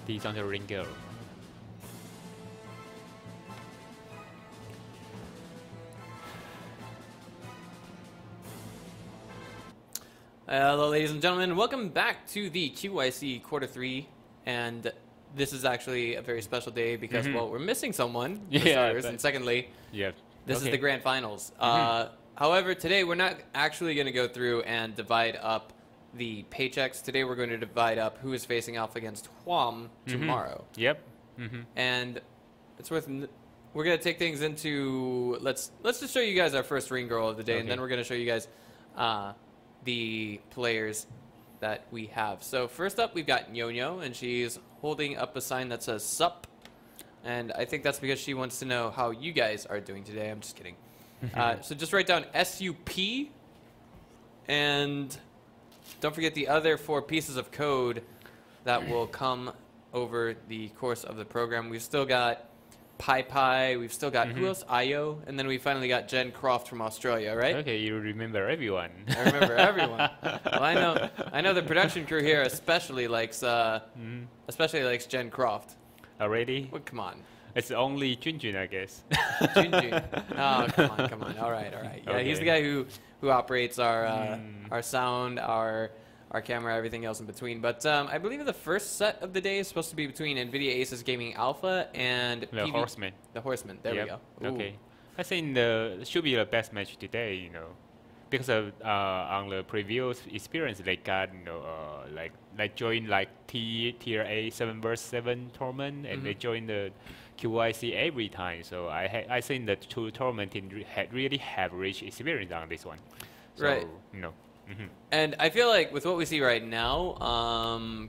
He's on the ring girl. Hello, ladies and gentlemen. Welcome back to the QYC Quarter 3. And this is actually a very special day because, well, we're missing someone, for starters, and secondly, this is the grand finals. However, today we're not actually going to go through and divide up the paychecks. Today we're going to divide up who is facing off against Huam tomorrow. And it's worth... We're going to take things into... Let's just show you guys our first ring girl of the day, and then we're going to show you guys the players that we have. So first up, we've got Nyo-Nyo, and she's holding up a sign that says SUP. And I think that's because she wants to know how you guys are doing today. I'm just kidding. So just write down SUP, and don't forget the other 4 pieces of code that will come over the course of the program. We've still got Pi, we've still got who else? Io, and then we finally got Jen Croft from Australia, right? Okay, you remember everyone. I remember everyone. Well, I know the production crew here especially likes Jen Croft. Already? Well, come on. It's only Junjun, I guess. Junjun. Oh, come on. All right. Yeah, okay. He's the guy who operates our sound, our camera, everything else in between. But I believe the first set of the day is supposed to be between NVIDIA ACES Gaming Alpha and the Horsemen. The Horsemen. There we go. Ooh. Okay. I think it should be the best match today, you know, because of on the previous experience they got, you know, like joined like tier A 7vs7 tournament, and they joined the QYC every time. So I think the 2 tournament team really have rich experience on this one. So, right. You know. And I feel like with what we see right now,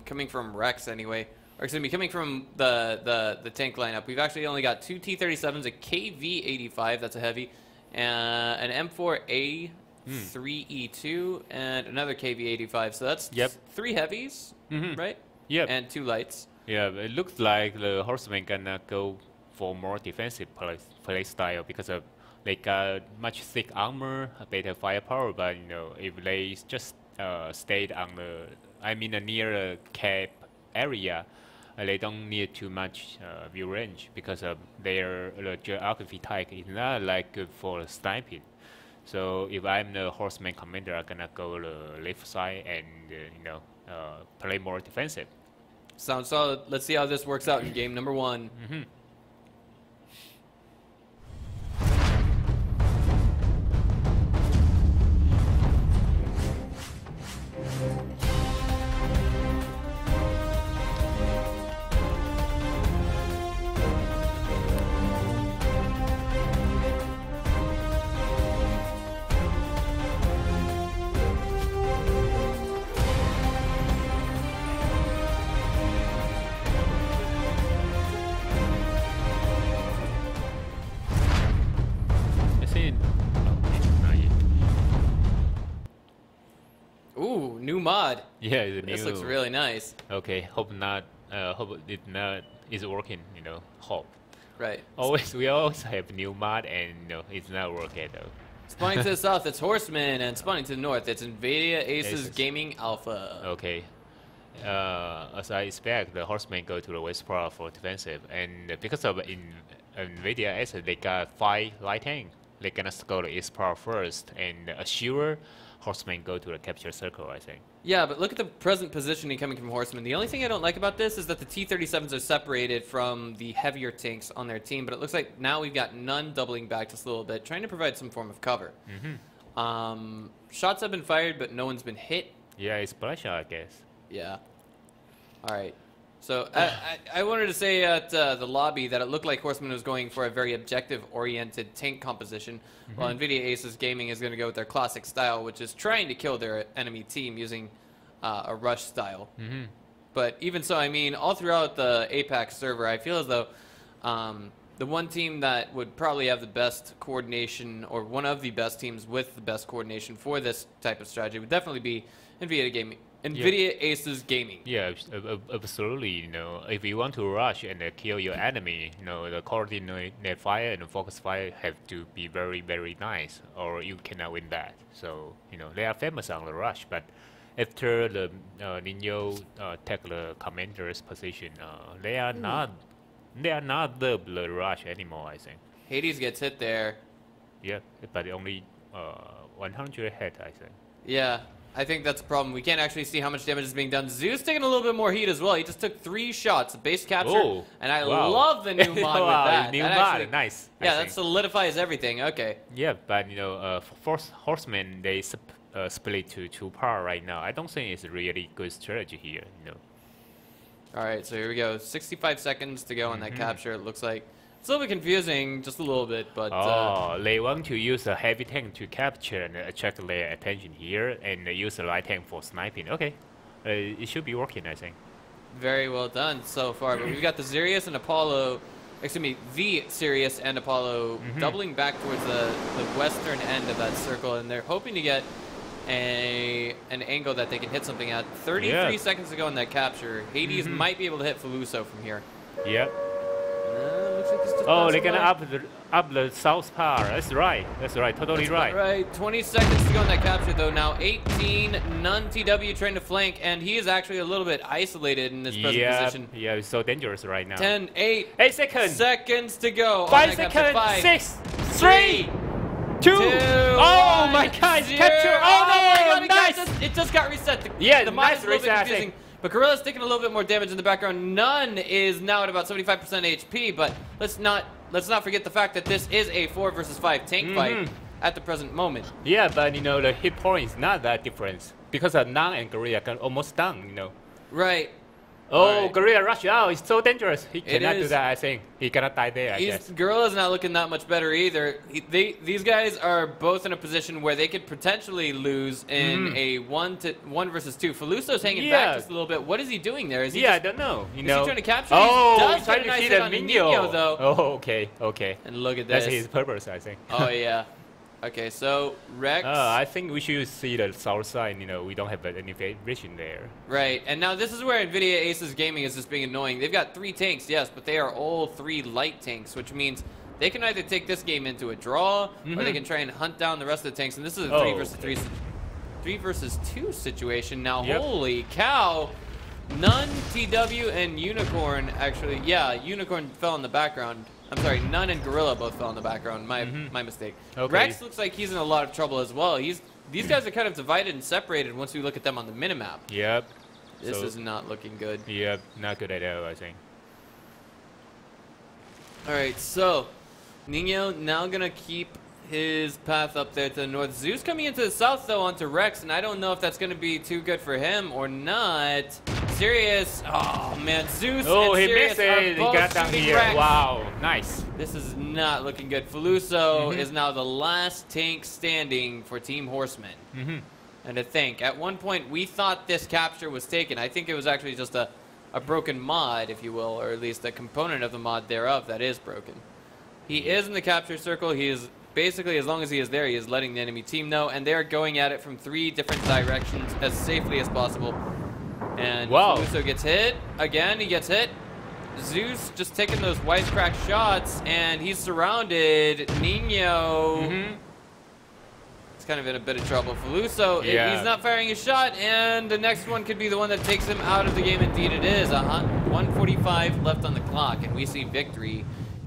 coming from Rex anyway, or excuse me, coming from the tank lineup, we've actually only got 2 T-37s, a KV-85, that's a heavy, an M4A3E2, and another KV-85. So that's 3 heavies, right? Yep. And 2 lights. Yeah, it looks like the Horsemen gonna go for more defensive play style because of they got much thick armor, better firepower, but you know, if they just stayed on near the cap area, they don't need too much view range because of their geography type is not like good for sniping. So if I'm the Horseman commander, I'm gonna go the left side and you know, play more defensive. Sounds solid. Let's see how this works out in game number 1. Ooh, new mod. Yeah, it's a new. This looks really nice. Okay, hope it not is working. You know, hope. Right. We always have new mod, and you know, it's not working though. Spawning to the south, it's Horsemen, and spawning to the north, it's NVIDIA ACES Gaming Alpha. Okay. As I expect, the Horsemen go to the west part for defensive, and because of NVIDIA ACES, they got 5 light tank. They're gonna go to east part first, and assure Horsemen go to the capture circle, I think. Yeah, but look at the present positioning coming from Horsemen. The only thing I don't like about this is that the T-37s are separated from the heavier tanks on their team, but it looks like now we've got none doubling back just a little bit, trying to provide some form of cover. Shots have been fired, but no one's been hit. Yeah, it's Bloodshot, I guess. Yeah. All right. So I wanted to say at the lobby that it looked like Horseman was going for a very objective-oriented tank composition, while NVIDIA ACES Gaming is going to go with their classic style, which is trying to kill their enemy team using a rush style. But even so, I mean, all throughout the Apex server, I feel as though the one team that would probably have the best coordination, or one of the best teams with the best coordination for this type of strategy, would definitely be NVIDIA ACES Gaming. Yeah, absolutely. You know, if you want to rush and kill your enemy, you know, the coordinate fire and the focus fire have to be very, very nice, or you cannot win that. So, you know, they are famous on the rush, but after the Nino take the commander's position, they are not the Blood Rush anymore, I think. Hades gets hit there. Yeah, but only 100 hit, I think. Yeah, I think that's a problem. We can't actually see how much damage is being done. Zeus taking a little bit more heat as well. He just took 3 shots, base capture, and I love the new mod with that. New that mod, actually, nice. Yeah, that solidifies everything. Okay. Yeah, but for Horsemen, they split to 2 parts right now. I don't think it's a really good strategy here. All right, so here we go. 65 seconds to go on that capture. It looks like it's a little bit confusing, just a little bit, but. They want to use a heavy tank to capture and attract their attention here, and use a light tank for sniping. Okay, it should be working, I think. Very well done so far. But we've got the Sirius and Apollo. Excuse me, the Sirius and Apollo doubling back towards the western end of that circle, and they're hoping to get an angle that they can hit something at. 33 seconds to go in that capture. Hades might be able to hit Feluso from here. Yep. Looks like he's just they're gonna up the south part. That's right. Totally right. Right. 20 seconds to go in that capture though. Now 18. None TW trying to flank, and he is actually a little bit isolated in this present position. Yeah, it's so dangerous right now. 10, 8 seconds. Seconds to go. 5 seconds. 5, 6, 3, 2. Oh my God! Capture! Oh no! My God, Nice. It just got reset. The nice reset. But Gorilla's taking a little bit more damage in the background. None is now at about 75% HP, but let's not forget the fact that this is a 4 versus 5 tank fight at the present moment. Yeah, but the hit point is not that different because Nan and Gorilla can almost done, Right. Oh, Gorilla Rush out. It's so dangerous. He cannot do that, I think. He cannot die there, I guess. Gorilla's not looking that much better either. These guys are both in a position where they could potentially lose in a 1 versus 2. Feluso's hanging back just a little bit. What is he doing there? Is he I don't know. Is he trying to capture? Oh, he's trying to hit on Nino, though. Oh, okay. And look at this. That's his purpose, I think. Oh, yeah. Okay, so Rex. I think we should see the south side. We don't have any vision there. Right, and now this is where NVIDIA ACES Gaming is just being annoying. They've got 3 tanks, yes, but they are all 3 light tanks, which means they can either take this game into a draw, or they can try and hunt down the rest of the tanks. And this is a 3 versus 2 situation. Now, holy cow! None, TW, and Unicorn actually. Yeah, Unicorn fell in the background. I'm sorry, None and Gorilla both fell in the background. My mistake. Okay. Rex looks like he's in a lot of trouble as well. These guys are kind of divided and separated once we look at them on the minimap. Yep. This is not looking good. Yep, not good at all, I think. Alright, so Nino now gonna keep his path up there to the north. Zeus coming into the south though onto Rex, and I don't know if that's gonna be too good for him or not. Sirius, oh man, Zeus and Sirius are both got down here. Rex. Wow, nice. This is not looking good. Feluso is now the last tank standing for Team Horsemen. And to think, at one point we thought this capture was taken. I think it was actually just a broken mod, if you will, or at least a component of the mod thereof that is broken. He is in the capture circle. He is basically, as long as he is there, he is letting the enemy team know, and they are going at it from 3 different directions as safely as possible. And Feluso gets hit. Again, he gets hit. Zeus just taking those wisecrack shots, and he's surrounded. Nino is kind of in a bit of trouble. Feluso, he's not firing his shot, and the next one could be the one that takes him out of the game. Indeed it is. 1:45 left on the clock, and we see victory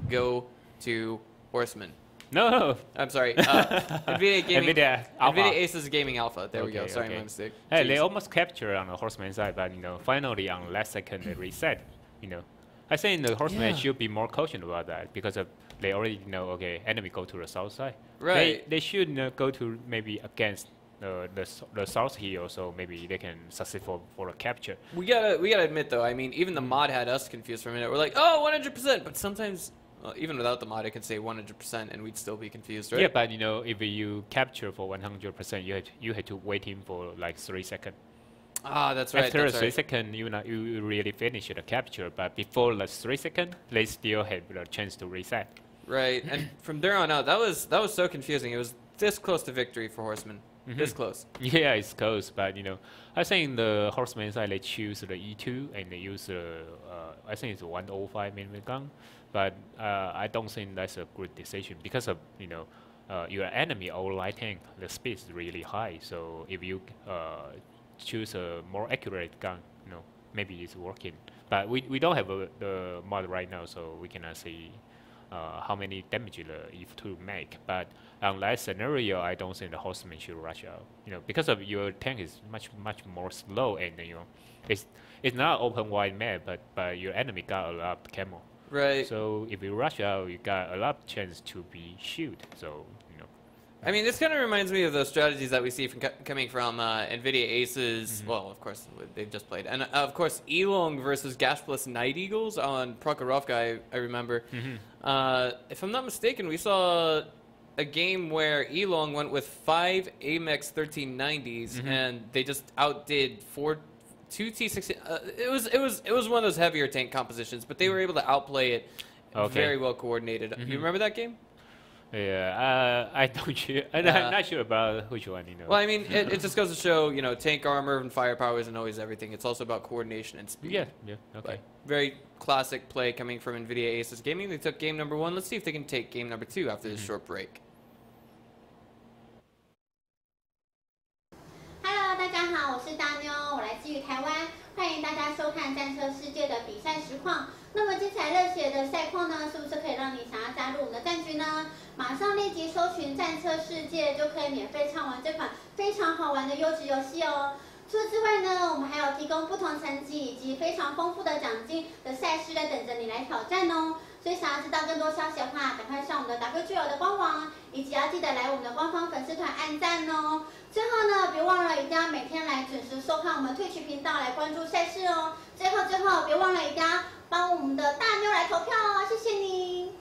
go to Horsemen. No. I'm sorry. NVIDIA Gaming. NVIDIA ACES Gaming Alpha. There we go. Sorry, my mistake. Hey, they almost captured on the Horseman side, but finally on last second they reset. I think the Horsemen should be more cautious about that because they already know. Okay, enemy go to the south side. Right. They should go to maybe against the south here, so maybe they can succeed for a capture. We gotta admit though. I mean, even the mod had us confused for a minute. We're like, oh, 100%, but sometimes. Well, even without the mod, I can say 100%, and we'd still be confused, right? Yeah, but if you capture for 100%, you had to wait him for like 3 seconds. Ah, that's right. After 3 seconds, you really finish the capture, but before the 3 seconds, they still have the chance to reset. Right, and from there on out, that was so confusing. It was this close to victory for Horsemen. This close. Yeah, it's close, but I think the Horsemen side they choose the E2 and they use I think it's 105mm gun. But I don't think that's a good decision because of your enemy old light tank, the speed is really high. So if you choose a more accurate gun, maybe it's working. But we don't have the mod right now, so we cannot see how many damage the EF2 make. But on that scenario, I don't think the Horseman should rush out. Because of your tank is much more slow, and it's not open wide map, but your enemy got a lot of camo. Right. So if you rush out, you got a lot of chance to be shoot. So I mean, this kind of reminds me of those strategies that we see coming from NVIDIA ACES. Mm-hmm. Well, of course, they've just played. And, of course, Elong versus Gash plus Night Eagles on Prokhorovka, I remember. Mm-hmm. If I'm not mistaken, we saw a game where Elong went with 5 Amex 1390s, Mm-hmm. and they just outdid 2 T16. It was one of those heavier tank compositions, but they were able to outplay it. Okay. Very well coordinated. Mm-hmm. You remember that game? Yeah, I'm not sure about which one. Well, I mean, it just goes to show, tank armor and firepower isn't always everything. It's also about coordination and speed. Yeah, okay. But very classic play coming from NVIDIA ACES Gaming. They took game number 1. Let's see if they can take game number 2 after this short break. Hello， 大家好，我是大妞，我来自于台湾，欢迎大家收看战车世界的比赛实况。那么精彩热血的赛况呢，是不是可以让你想要加入我们的战局呢？马上立即搜寻战车世界，就可以免费畅玩这款非常好玩的优质游戏哦。除此之外呢，我们还有提供不同成绩以及非常丰富的奖金的赛事在等着你来挑战哦。所以想要知道更多消息的话，赶快上我们的 WGO 的官网，以及要记得来我们的官方粉丝团按赞哦。最后呢，别忘了一定要每天来准时收看我们Twitch频道来关注赛事哦。最后别忘了一定要帮我们的大妞来投票哦，谢谢你。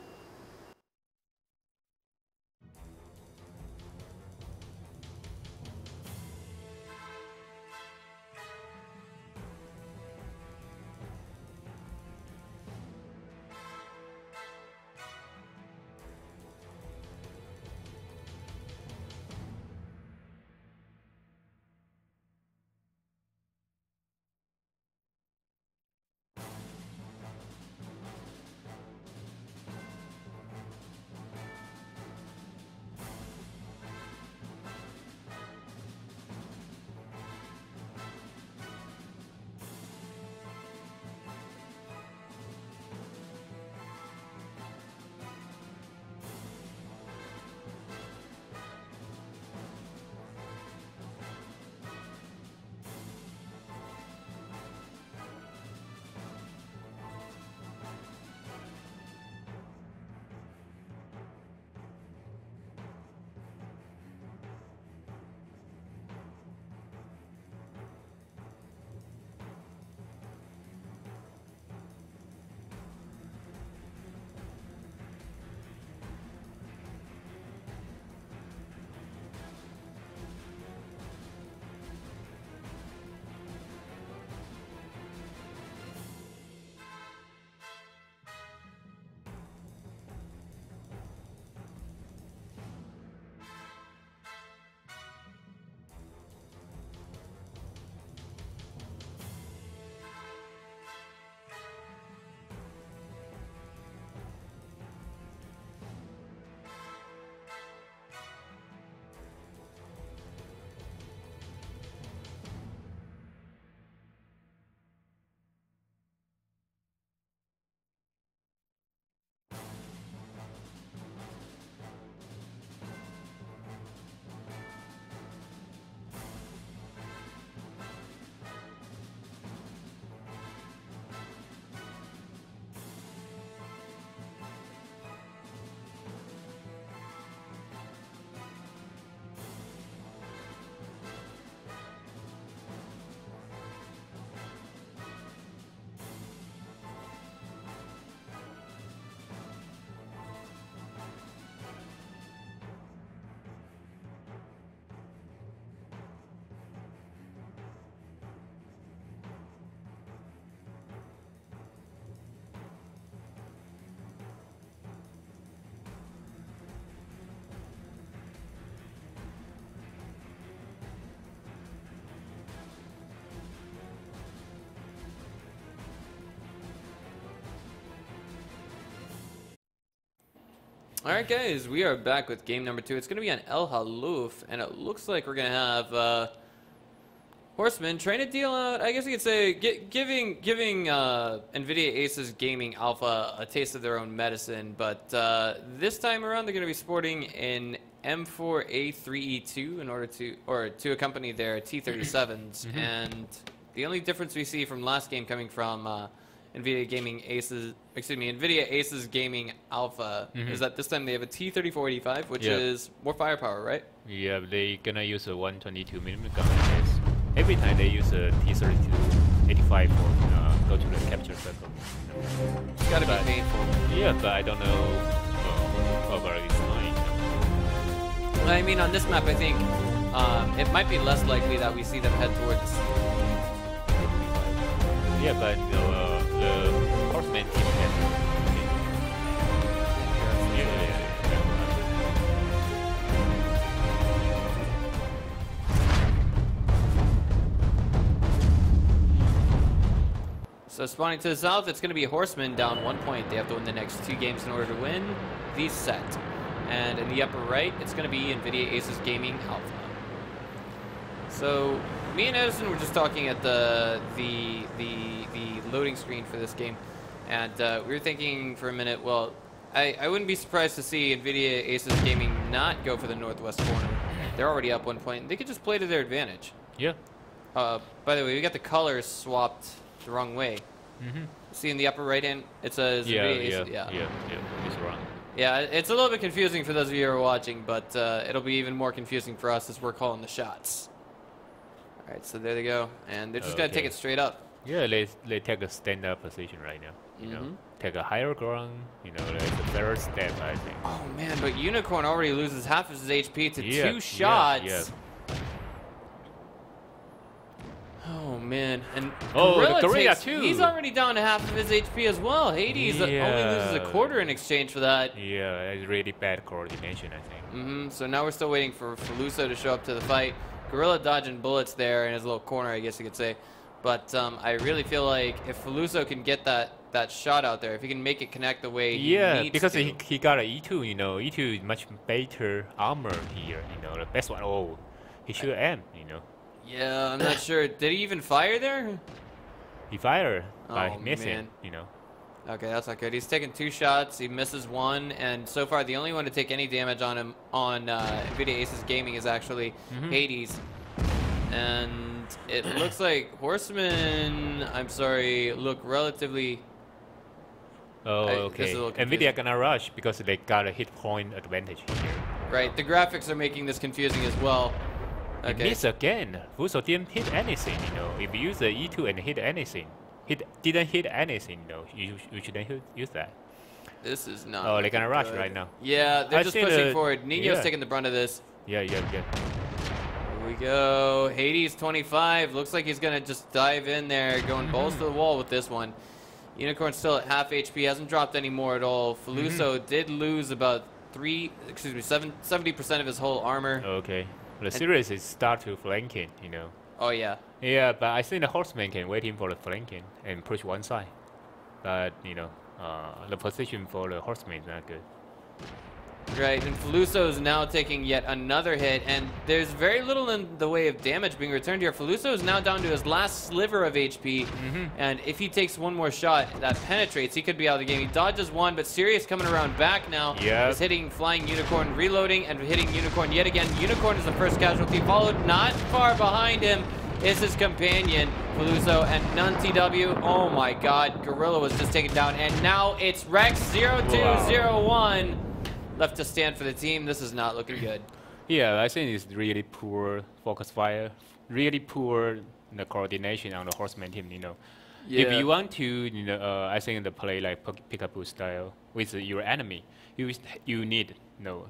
Alright guys, we are back with game number 2. It's going to be on El Haluf, and it looks like we're going to have Horsemen trying to deal out, I guess you could say, giving NVIDIA ACES Gaming Alpha a taste of their own medicine, but this time around they're going to be sporting an M4A3E2 in order to accompany their T37s, and the only difference we see from last game coming from NVIDIA ACES Gaming Alpha is that this time they have a T3485, which is more firepower, right? Yeah, they're gonna use a 122mm gun. Every time they use a T3285 for go to the capture circle. It's gotta be painful. Yeah, but I don't know about this line. I mean, on this map, I think it might be less likely that we see them head towards. Yeah, but the Horsemen team has. Yeah. So spawning to the south, it's going to be Horsemen down 1 point. They have to win the next 2 games in order to win the set. And in the upper right, it's going to be NVIDIA ACES Gaming Alpha. So me and Edison were just talking at the loading screen for this game, and we were thinking for a minute. Well, I wouldn't be surprised to see NVIDIA ACES Gaming not go for the northwest corner. They're already up 1 point. They could just play to their advantage. Yeah. By the way, we got the colors swapped the wrong way. See in the upper right hand, it says Yeah, ACES. it's wrong. Yeah, it's a little bit confusing for those of you who are watching, but it'll be even more confusing for us as we're calling the shots. All right, so there they go, and they're just gonna take it straight up. Yeah, they take a stand-up position right now. You know, take a higher ground. You know, it's a better step, I think. Oh man, but Unicorn already loses half of his HP to 2 shots. Yeah. Oh man, and Gorilla too. He's already down to half of his HP as well. Hades only loses a quarter in exchange for that. Yeah, it's really bad coordination, I think. So now we're still waiting for Feluso to show up to the fight. Gorilla dodging bullets there in his little corner, I guess you could say. But I really feel like if Feluso can get that shot out there, if he can make it connect the way he needs because to. he got an E2, you know. E2 is much better armor here, you know. The best one, he should aim, you know. Yeah, I'm not sure. Did he even fire there? He fired by missing, man. you know. Okay, that's not good. He's taken 2 shots. He misses 1, and so far the only one to take any damage on him on NVIDIA ACES Gaming is actually Hades. And it looks like Horsemen, I'm sorry, look relatively. Okay. NVIDIA gonna rush because they got a hit point advantage here. Right. The graphics are making this confusing as well. Okay. He missed again. Fuso didn't hit anything, you know. If you use the E2 and hit anything, didn't hit anything, you know. You shouldn't use that. This is not. Oh, they're gonna rush good. right now. Yeah, they're just pushing forward. Nino's taking the brunt of this. Yeah. Here we go. Hades 25. Looks like he's gonna just dive in there, going balls to the wall with this one. Unicorn's still at half HP, hasn't dropped any more at all. Feluso did lose about 70% of his whole armor. Okay. The series is start to flanking, you know. Oh yeah. Yeah, but I think the Horseman can wait him for the flanking and push one side. But you know, the position for the Horseman is not good. Right, and Feluso is now taking yet another hit, and there's very little in the way of damage being returned here. Feluso is now down to his last sliver of HP, and if he takes one more shot that penetrates, he could be out of the game. He dodges one, but Sirius coming around back now is hitting Flying Unicorn, reloading, and hitting Unicorn yet again. Unicorn is the first casualty, followed not far behind him is his companion, Feluso, and NunTW. Oh my god, Gorilla was just taken down, and now it's Rex0201. Left to stand for the team. This is not looking good. Yeah, I think it's really poor focus fire, really poor the coordination on the Horseman team, you know. Yeah. If you want to, you know, I think the play like pick-up style with your enemy, you need, you know,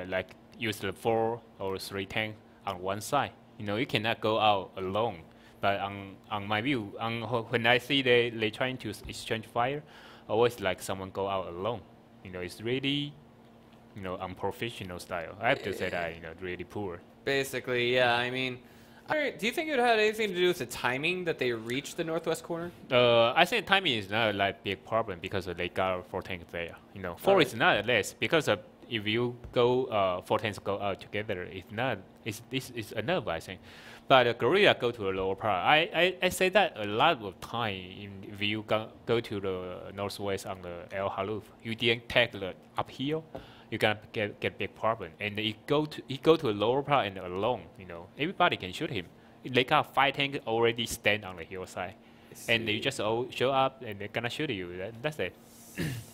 like use the 4 or 3 tank on one side. You know, you cannot go out alone. But on my view, when I see they trying to exchange fire, always like someone go out alone. You know, it's really, you know, unprofessional style. I have to say that, you know, really poor. Basically, yeah. I mean, do you think it had anything to do with the timing that they reached the northwest corner? I think timing is not like big problem because they got 4 tanks there. You know, 4 is not less because if you go 4 tanks go out together, it's not. This is enough, I think. But gorilla go to the lower part. I say that a lot of time if you go to the northwest on the El Haluf, you didn't take the uphill, you're gonna get big problem. And he go to the lower part and alone, everybody can shoot him. They got 5 tanks already stand on the hillside, and you just all show up and they're gonna shoot you. That's it.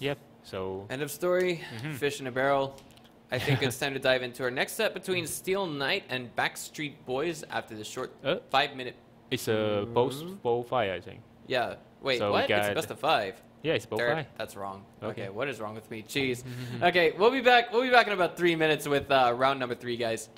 Yep. So end of story. Fish in a barrel. I think it's time to dive into our next set between Steel Knight and Backstreet Boys after the short 5-minute. It's a both fight, I think. Yeah. Wait, so what? It's a best of 5. Yeah, it's both fight. That's wrong. Okay, what is wrong with me? Jeez. Okay, we'll be back. We'll be back in about 3 minutes with round number 3, guys.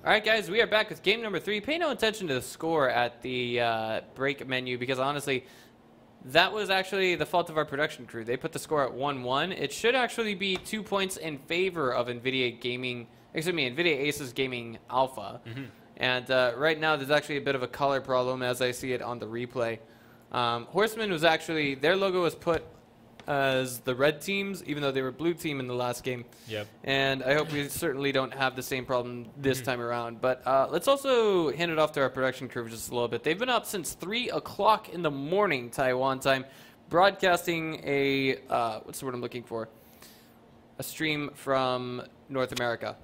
All right, guys, we are back with game number 3. Pay no attention to the score at the break menu because, honestly, that was actually the fault of our production crew. They put the score at 1-1. It should actually be 2 points in favor of NVIDIA ACES Gaming Alpha. And right now, there's actually a bit of a color problem as I see it on the replay. Horsemen was actually, their logo was put as the red teams, even though they were blue team in the last game. Yep. And I hope we certainly don't have the same problem this time around. But let's also hand it off to our production crew for just a little bit. They've been up since 3 o'clock in the morning, Taiwan time, broadcasting a, what's the word I'm looking for? A stream from North America.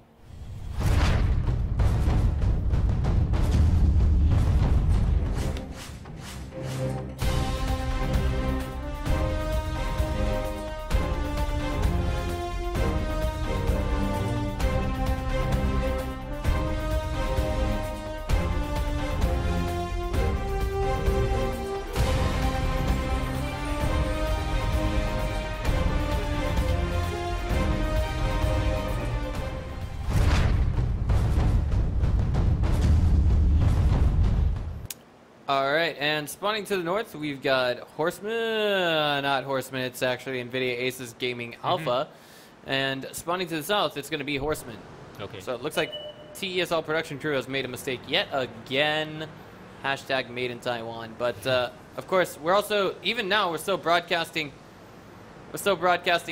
All right, and spawning to the north, we've got Horsemen, not Horsemen, it's actually NVIDIA ACES Gaming Alpha. And spawning to the south, it's going to be Horsemen. Okay. So it looks like TESL production crew has made a mistake yet again. Hashtag made in Taiwan. But of course, we're also, even now, we're still broadcasting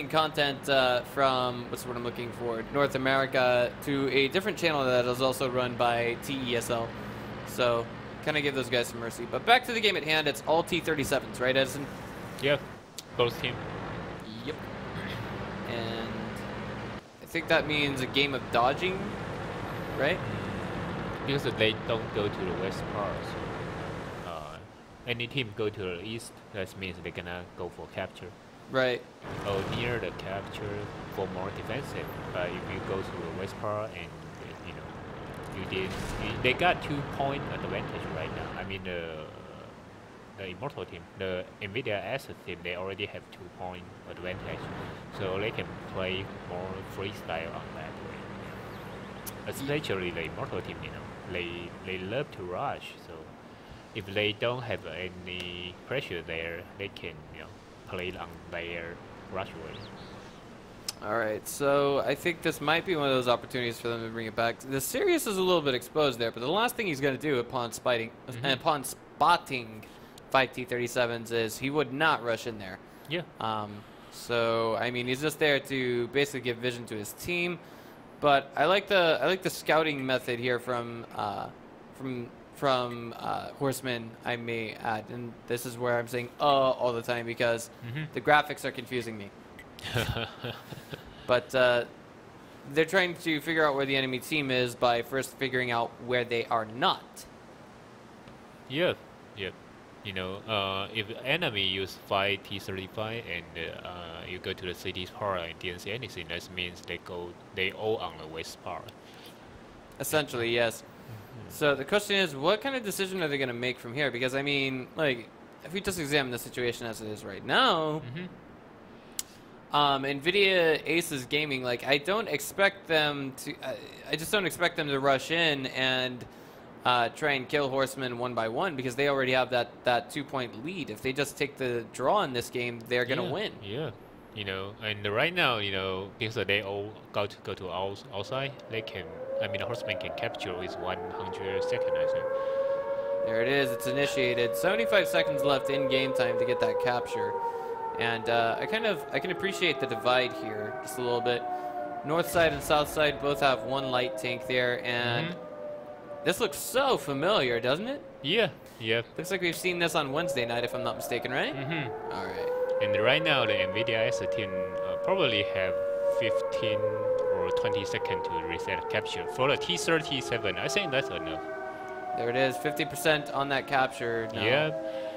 content from, what's what I'm looking for, North America to a different channel that is also run by TESL. So kind of give those guys some mercy. But back to the game at hand, it's all T-37s, right, Edison? Yeah, both team. Yep. And I think that means a game of dodging, right? Because they don't go to the west part, so any team go to the east, that means they're gonna go for capture. Right. Or near the capture for more defensive. But if you go to the west part and they got 2-point advantage right now. I mean the Immortal team, the NVIDIA ACES team, they already have 2-point advantage, so they can play more freestyle on that way. Especially the Immortal team, they love to rush. So if they don't have any pressure there, they can play on their rush way. All right, so I think this might be one of those opportunities for them to bring it back. The Sirius is a little bit exposed there, but the last thing he's going to do upon spotting 5 T-37s is he would not rush in there. Yeah. So I mean, he's just there to basically give vision to his team. But I like the scouting method here from Horsemen, I may add, and this is where I'm saying all the time because the graphics are confusing me. But they're trying to figure out where the enemy team is by first figuring out where they are not. Yeah. If enemy use 5 T-35 and you go to the city's part and didn't see anything, that means they all on the west part. Essentially, yes. So the question is, what kind of decision are they going to make from here? Because I mean, like, if we just examine the situation as it is right now, NVIDIA ACES Gaming, like, I don't expect them to. I just don't expect them to rush in and try and kill Horsemen one by one because they already have that 2-point lead. If they just take the draw in this game, they're gonna win. Yeah, and right now, because they all go to outside, they can. I mean, the Horseman can capture with 100 seconds, I think. There it is. It's initiated. 75 seconds left in game time to get that capture, and I can appreciate the divide here just a little bit. North side and south side both have one light tank there, and this looks so familiar, doesn't it? Yeah. Looks like we've seen this on Wednesday night, if I'm not mistaken, right? All right. And right now, the NVIDIA ACES team probably have 15 or 20 seconds to reset capture. For the T-37, I think that's enough. There it is, 50% on that capture now. Yeah,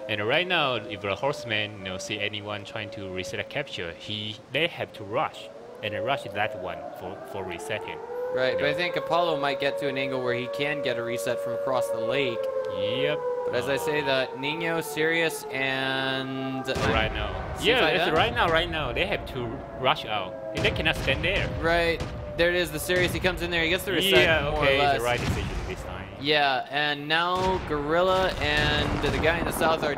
and right now, if the Horseman see anyone trying to reset a capture, they have to rush, and rush that one for resetting. Right, but I think Apollo might get to an angle where he can get a reset from across the lake. Yep. But as I say that, Nino, Sirius, and... Right now. Yeah, it's right now. They have to rush out. They cannot stand there. Right. There it is, the Sirius. He comes in there. He gets the reset, yeah, more or less. It's the right decision this time. Yeah, and now Gorilla and the guy in the south are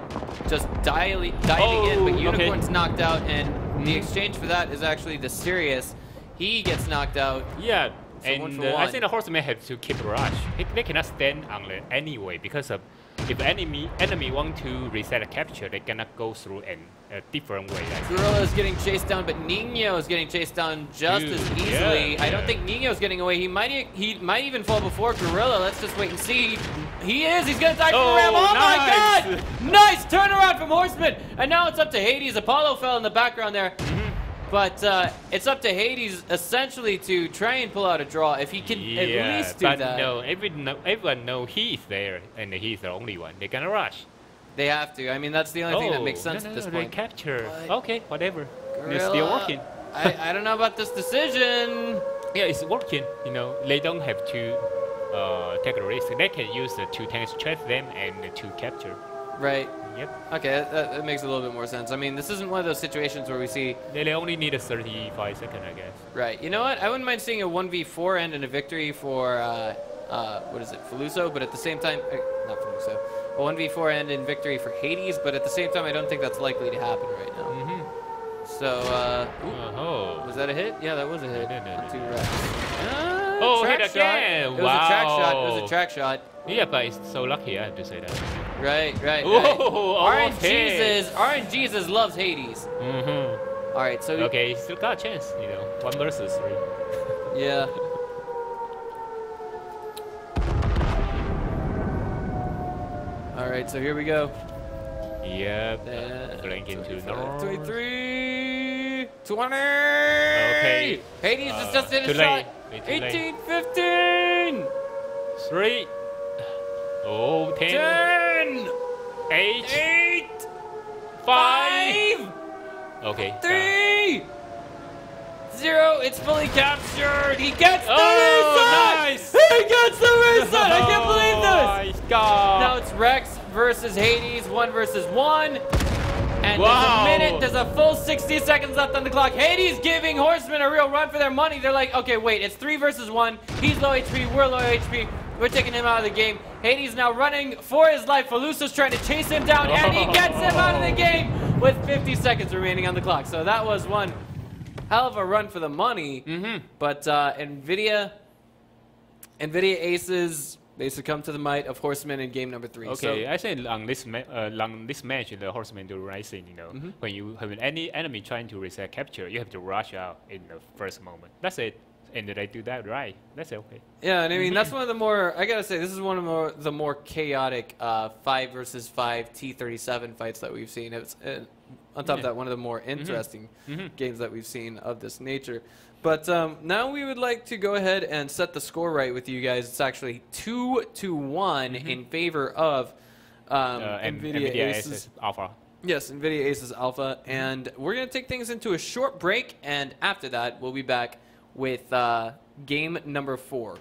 just diving in, but Unicorn's knocked out, and the exchange for that is actually the Sirius. He gets knocked out. Yeah. So and I think the Horsemen have to keep rush. They cannot stand on it anyway because of if enemy want to reset a capture, they cannot go through a different way. Gorilla is getting chased down, but Nino is getting chased down just as easily. Yeah. I don't think Nino's getting away. He might even fall before Gorilla. Let's just wait and see. He is. He's gonna die from the ram. Oh nice. My God! Nice turnaround from Horseman. And now it's up to Hades. Apollo fell in the background there. But it's up to Hades essentially to try and pull out a draw if he can at least do that. But no, everyone knows he's there and he's the only one. They're gonna rush. They have to. I mean, that's the only thing that makes sense at this point. Capture. But okay, whatever. Gorilla, It's still working. I don't know about this decision. Yeah, it's working. They don't have to take a risk. They can use the 2 tanks to chase them and to capture. Right. Yep. Okay, that makes a little bit more sense. I mean, this isn't one of those situations where we see... They only need a 35 seconds, I guess. Right. You know what? I wouldn't mind seeing a 1v4 end and a victory for what is it, Feluso, but at the same time, not Feluso, a 1v4 end in victory for Hades, but at the same time, I don't think that's likely to happen right now. So, was that a hit? Yeah, that was a hit. Two Rex. Hit again! It was a track shot. It was a track shot. Yeah, but it's so lucky, I have to say that. Right. Whoa, RNGesus loves Hades. All right, so okay, still got a chance, you know, 1 versus 3. Yeah. All right, so here we go. Yep. Blink into north. 23, 20. Okay. Hades is just in a shot. 18, 15. 3. 10. 10. 8. 5. Okay. 3. 0. It's fully captured. He gets the reset. Nice. He gets the reset. I can't believe this. My God. Now it's Rex versus Hades, 1 versus 1. And there's a full 60 seconds left on the clock. Hades giving Horsemen a real run for their money. They're like, okay, wait, it's 3 versus 1. He's low HP, we're low HP. We're taking him out of the game. Hades now running for his life. Feluso's trying to chase him down, and he gets him out of the game with 50 seconds remaining on the clock. So that was one hell of a run for the money. But NVIDIA ACES, they succumb to the might of Horsemen in game number 3. Okay, so I think on this match, the Horsemen do right thing. You know, when you have any enemy trying to reset capture, you have to rush out in the first moment. That's it. And they do that right. That's okay. Yeah, and I mean that's one of the more, I gotta say, this is one of the more chaotic 5 versus 5 T-37 fights that we've seen. It's on top of that, one of the more interesting games that we've seen of this nature. But now we would like to go ahead and set the score right with you guys. It's actually 2-1 in favor of NVIDIA ACES Alpha. Yes, NVIDIA ACES Alpha. And we're going to take things into a short break, and after that, we'll be back with game number 4.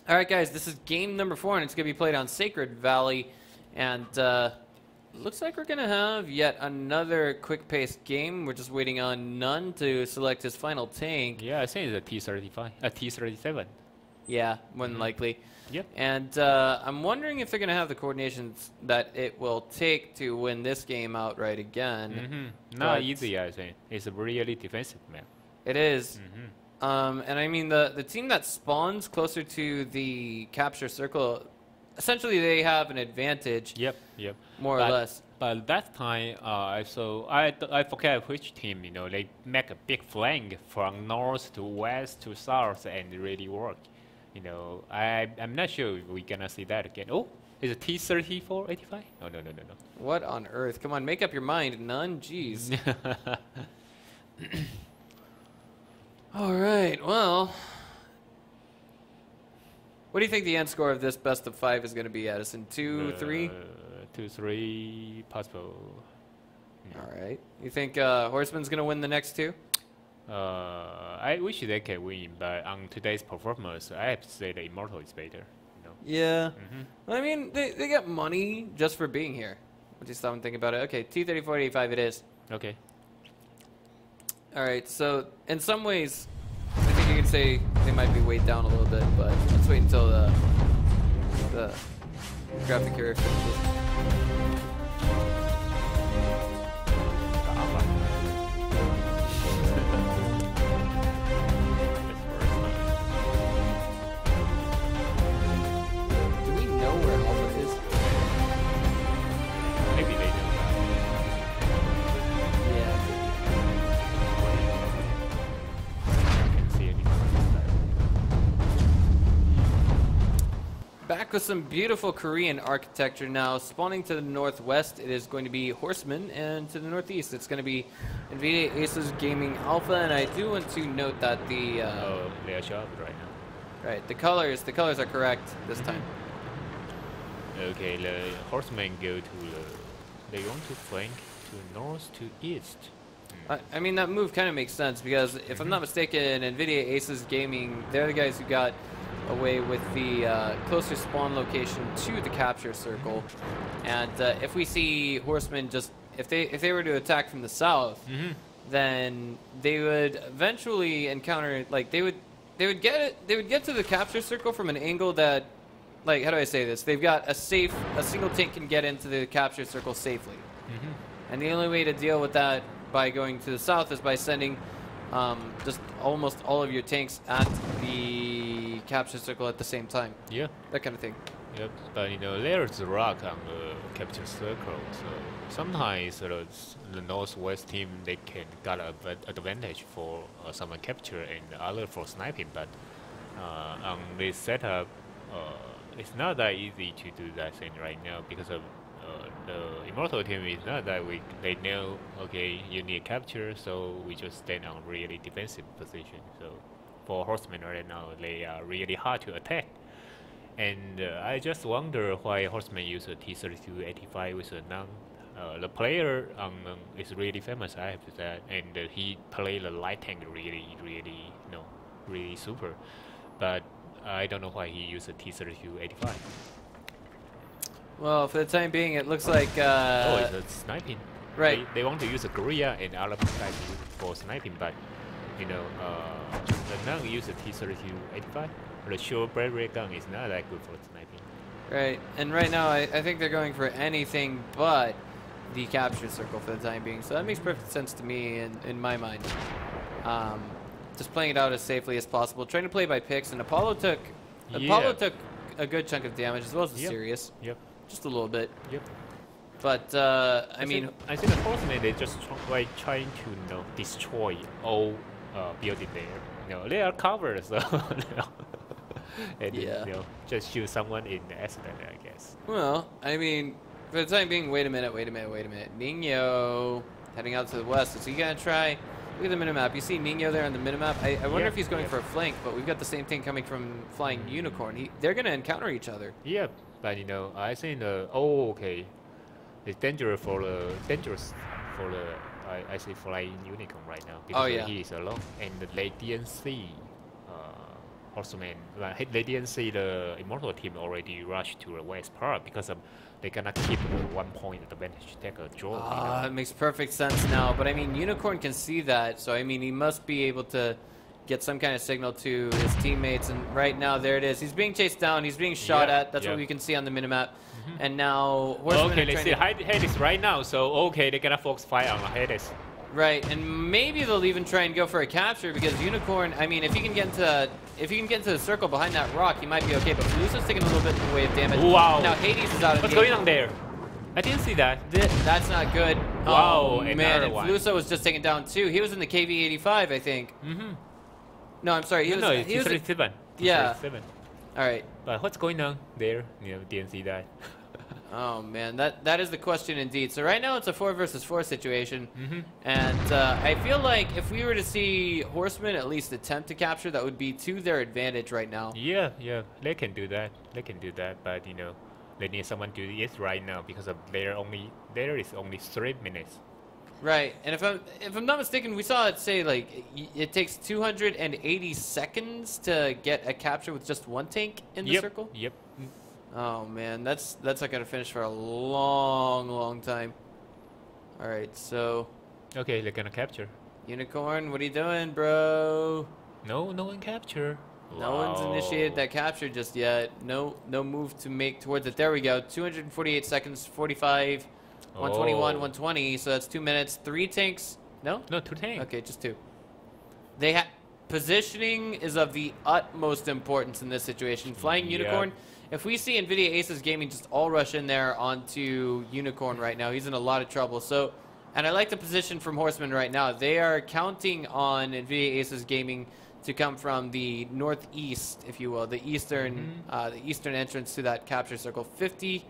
All right, guys, this is game number 4, and it's going to be played on Sacred Valley. And looks like we're going to have yet another quick-paced game. We're just waiting on None to select his final tank. Yeah, I think it's a T-35, a T-37. Yeah, more than likely. Yep. And I'm wondering if they're going to have the coordinations that it will take to win this game outright again. Not easy, I think. It's a really defensive map. It is. And I mean, the team that spawns closer to the capture circle, essentially they have an advantage. Yep. More or less. But that time, I forget which team. You know, they make a big flank from north to west to south, and it really work. You know, I'm not sure if we're gonna see that again. Oh, is it T-34 85? No. What on earth? Come on, make up your mind. None. Jeez. All right, well, what do you think the end score of this best of 5 is going to be, Addison? 2-3? 2-3, possible. All right. You think Horseman's going to win the next 2? I wish they can win, but on today's performance, I have to say the Immortal is better. You know? Yeah. Well, I mean, they get money just for being here. What do you stop and think about it? Okay, T-34-85 it is. Okay. All right, so in some ways, I think you could say they might be weighed down a little bit, but let's wait until the graphic here finishes. Do we know where Alpha is? Maybe they know Yeah. Back with some beautiful Korean architecture now. Spawning to the northwest, it is going to be Horsemen, and to the northeast, it's going to be NVIDIA ACES Gaming Alpha. And I do want to note that the they are sharp right now. right, the colors are correct this time. Okay, the Horsemen go to they want to flank to north to east. I mean, that move kind of makes sense because if I'm not mistaken, NVIDIA ACES Gaming, they're the guys who got away with the closer spawn location to the capture circle. And if we see Horsemen if they were to attack from the south, then they would eventually encounter, like, they would get to the capture circle from an angle that, like, how do I say this? They've got a single tank can get into the capture circle safely. And the only way to deal with that by going to the south is by sending just almost all of your tanks at the capture circle at the same time. Yeah. That kind of thing. Yep, but you know, there's a rock on the capture circle, so sometimes the northwest team, they can got an advantage for someone capture and the other for sniping, but on this setup, it's not that easy to do that thing right now because of the Immortal team is not that weak. They know, okay, you need capture, so we just stand on really defensive position. So for Horsemen right now, they are really hard to attack. And I just wonder why Horsemen use a T-32-85 with a non. The player is really famous, I have to say, and he played the light tank really super. But I don't know why he used a T-32-85. Well, for the time being, it looks like... oh, it's a sniping. Right. They want to use a Korea and other guys use it for sniping, but, you know, the non use a T-32-85. The short barrel gun is not that good for sniping. Right, and right now I think they're going for anything but the capture circle for the time being, so that makes perfect sense to me in my mind. Just playing it out as safely as possible, trying to play by picks, and Apollo took a good chunk of damage as well as the Sirius. Yep. Just a little bit. Yep. But I think the Horsemen, they just trying to destroy all building there. You know, they are covered, so and just shoot someone in the accident, I guess. Well, I mean, for the time being, wait a minute. Nino heading out to the west. Is he gonna try? Look at the minimap. You see Nino there on the minimap. I wonder if he's going for a flank, but we've got the same thing coming from Flying Unicorn. They're gonna encounter each other. Yeah, but you know, I think okay, it's dangerous for the I say Flying Unicorn right now because he is alone, and they didn't see Horsemen. Like, they didn't see the Immortal team already rush to the west part because of they cannot keep 1 point advantage, take a draw. It makes perfect sense now. But I mean, Unicorn can see that, so I mean, he must be able to get some kind of signal to his teammates. And right now, there it is. He's being chased down. He's being shot at. That's what we can see on the minimap. And now, Horsemen okay, they see Hades right now. So okay, they're gonna focus fire on Hades. Right, and maybe they'll even try and go for a capture because Unicorn. I mean, if he can get into the circle behind that rock, he might be okay. But Feluso's taking a little bit in the way of damage. Wow! Now Hades is out of. What's going on there? I didn't see that. That's not good. Wow! Oh, man, and Feluso was just taken down too. He was in the KV-85, I think. No, I'm sorry. He was 37. Yeah. 37. All right. But what's going on there? Didn't see that. Oh man, that is the question indeed. So right now it's a 4 versus 4 situation, and I feel like if we were to see Horsemen at least attempt to capture, that would be to their advantage right now. Yeah, they can do that. But they need someone to do it right now because of there is only 3 minutes. Right, and if I'm not mistaken, we saw it say like it takes 280 seconds to get a capture with just 1 tank in the circle. Yep. Oh man, that's not gonna finish for a long time. All right, so. Okay, they're gonna capture. Unicorn, what are you doing, bro? No one capture. No one's initiated that capture just yet. No move to make towards it. There we go. 248 seconds, 45, 121, 120. So that's 2 minutes. 3 tanks. No, 2 tanks. Okay, just 2. They have positioning is of the utmost importance in this situation. Flying Unicorn. If we see NVIDIA ACES Gaming just all rush in there onto Unicorn right now, he's in a lot of trouble. So, and I like the position from Horsemen right now. They are counting on NVIDIA ACES Gaming to come from the northeast, if you will, the eastern entrance to that capture circle. 50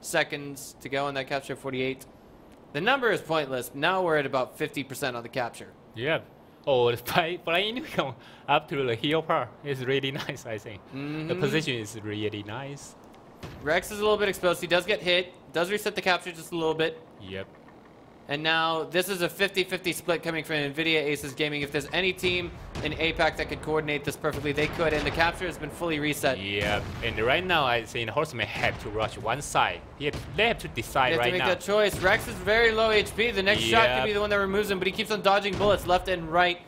seconds to go on that capture, 48. The number is pointless. Now we're at about 50% on the capture. Yeah. Oh, the flying Unicorn up to the hill part is really nice, I think. The position is really nice. Rex is a little bit exposed. He does get hit. Does reset the capture just a little bit. Yep. And now this is a 50-50 split coming from NVIDIA ACES Gaming. If there's any team in APAC that could coordinate this perfectly, they could. And the capture has been fully reset. Yeah. And right now, I think Horsemen have to rush one side. They have to decide right now. They have to make that choice. Rex is very low HP. The next shot could be the one that removes him, but he keeps on dodging bullets left and right.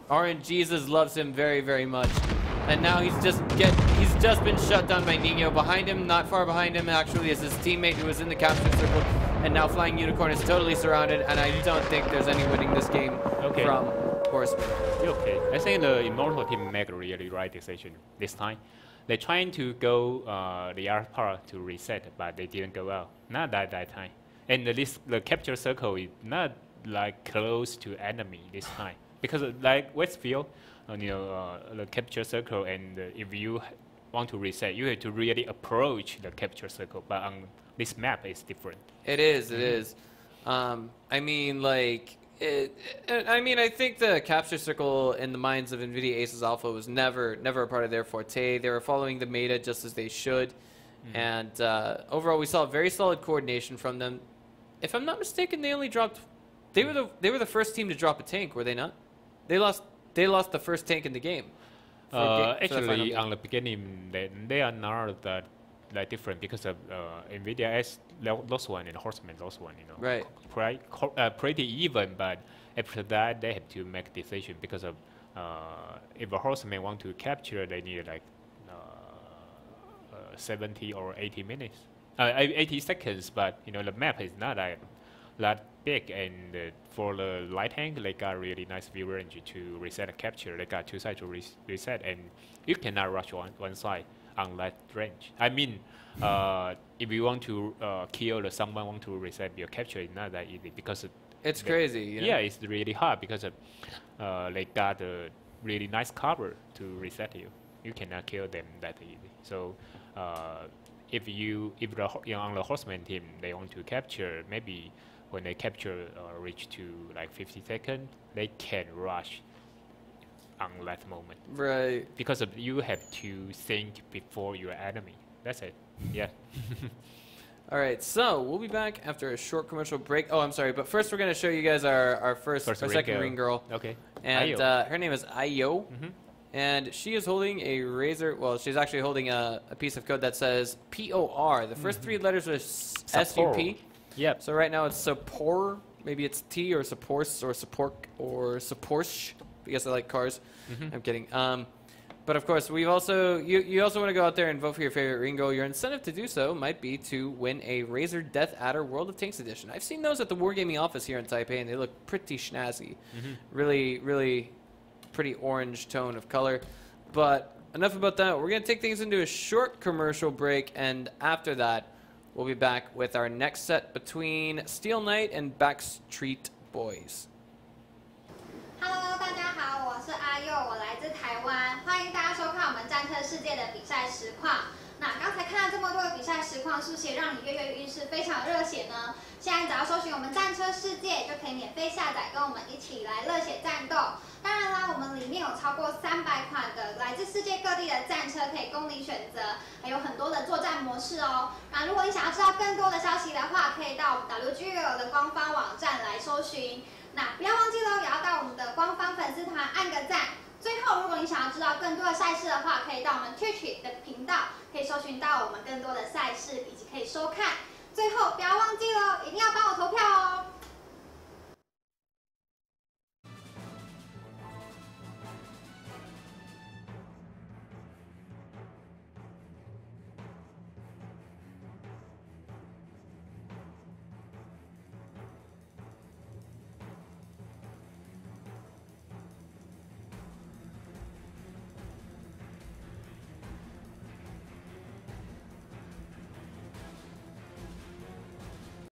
RNGesus loves him very much. And now he's just been shut down by Nino. Behind him, not far behind him, actually, is his teammate who was in the capture circle. And now Flying Unicorn is totally surrounded, and I don't think there's any winning this game from Horsemen. Okay, I think the Immortal team made a really right decision this time. They're trying to go the other part to reset, but they didn't go out. Not that time. And the capture circle is not like close to enemy this time. Because like Westfield, the capture circle, and if you want to reset, you have to really approach the capture circle. But on this map, it's different. It is. I mean, like, I think the capture circle in the minds of NVIDIA ACES Alpha was never a part of their forte. They were following the meta just as they should. And overall, we saw very solid coordination from them. If I'm not mistaken, they only dropped. They were the first team to drop a tank, were they not? They lost the first tank in the game. Actually, on the beginning, they are not that different because of NVIDIA lost one and Horsemen lost one. Right. Pretty even, but after that they have to make a decision because of if a Horseman want to capture, they need like 70 or 80 minutes, 80 seconds. But the map is not that big, and for the light tank, they got really nice view range to reset and capture. They got 2 sides to reset, and you cannot rush one side on that range. I mean, if you want to kill someone want to reset your capture, it's not that easy because it's crazy. Yeah, it's really hard because they got a really nice cover to reset you. You cannot kill them that easy. So if on the Horseman team they want to capture, maybe when they capture reach to like 50 seconds, they can rush on that moment. Right. Because you have to think before your enemy. That's it. Yeah. All right, so we'll be back after a short commercial break. Oh, I'm sorry, but first we're going to show you guys our second ring girl. Okay. And her name is Ayo. And she is holding a razor. Well, she's actually holding a piece of code that says POR. The first 3 letters are SUP. Yep. So right now it's Suppor. Maybe it's T or Supporse or Suppork or Supporsh. Because I like cars. I'm kidding. But of course, we've also you also want to go out there and vote for your favorite Ringo. Your incentive to do so might be to win a Razor Death Adder World of Tanks edition. I've seen those at the Wargaming office here in Taipei, and they look pretty snazzy. Really, really pretty orange tone of color. But enough about that. We're going to take things into a short commercial break, and after that, we'll be back with our next set between Steel Knight and Backstreet Boys. Hello， 大家好，我是阿佑，我来自台湾，欢迎大家收看我们战特世界的比赛实况。那刚才看到这么多的比赛实况，是不是也让你跃跃欲试，非常热血呢？现在只要搜寻我们战车世界，就可以免费下载，跟我们一起来热血战斗。当然啦，我们里面有超过300款的来自世界各地的战车可以供你选择，还有很多的作战模式哦。那如果你想要知道更多的消息的话，可以到我们 WGL 的官方网站来搜寻。那不要忘记喽，也要到我们的官方粉丝团按个赞。最后，如果你想要知道更多的赛事的话，可以到我们 Twitch 的频道，可以搜寻到我们更多的赛事以及可以收看。最后，不要忘记喽，一定要帮我投票哦！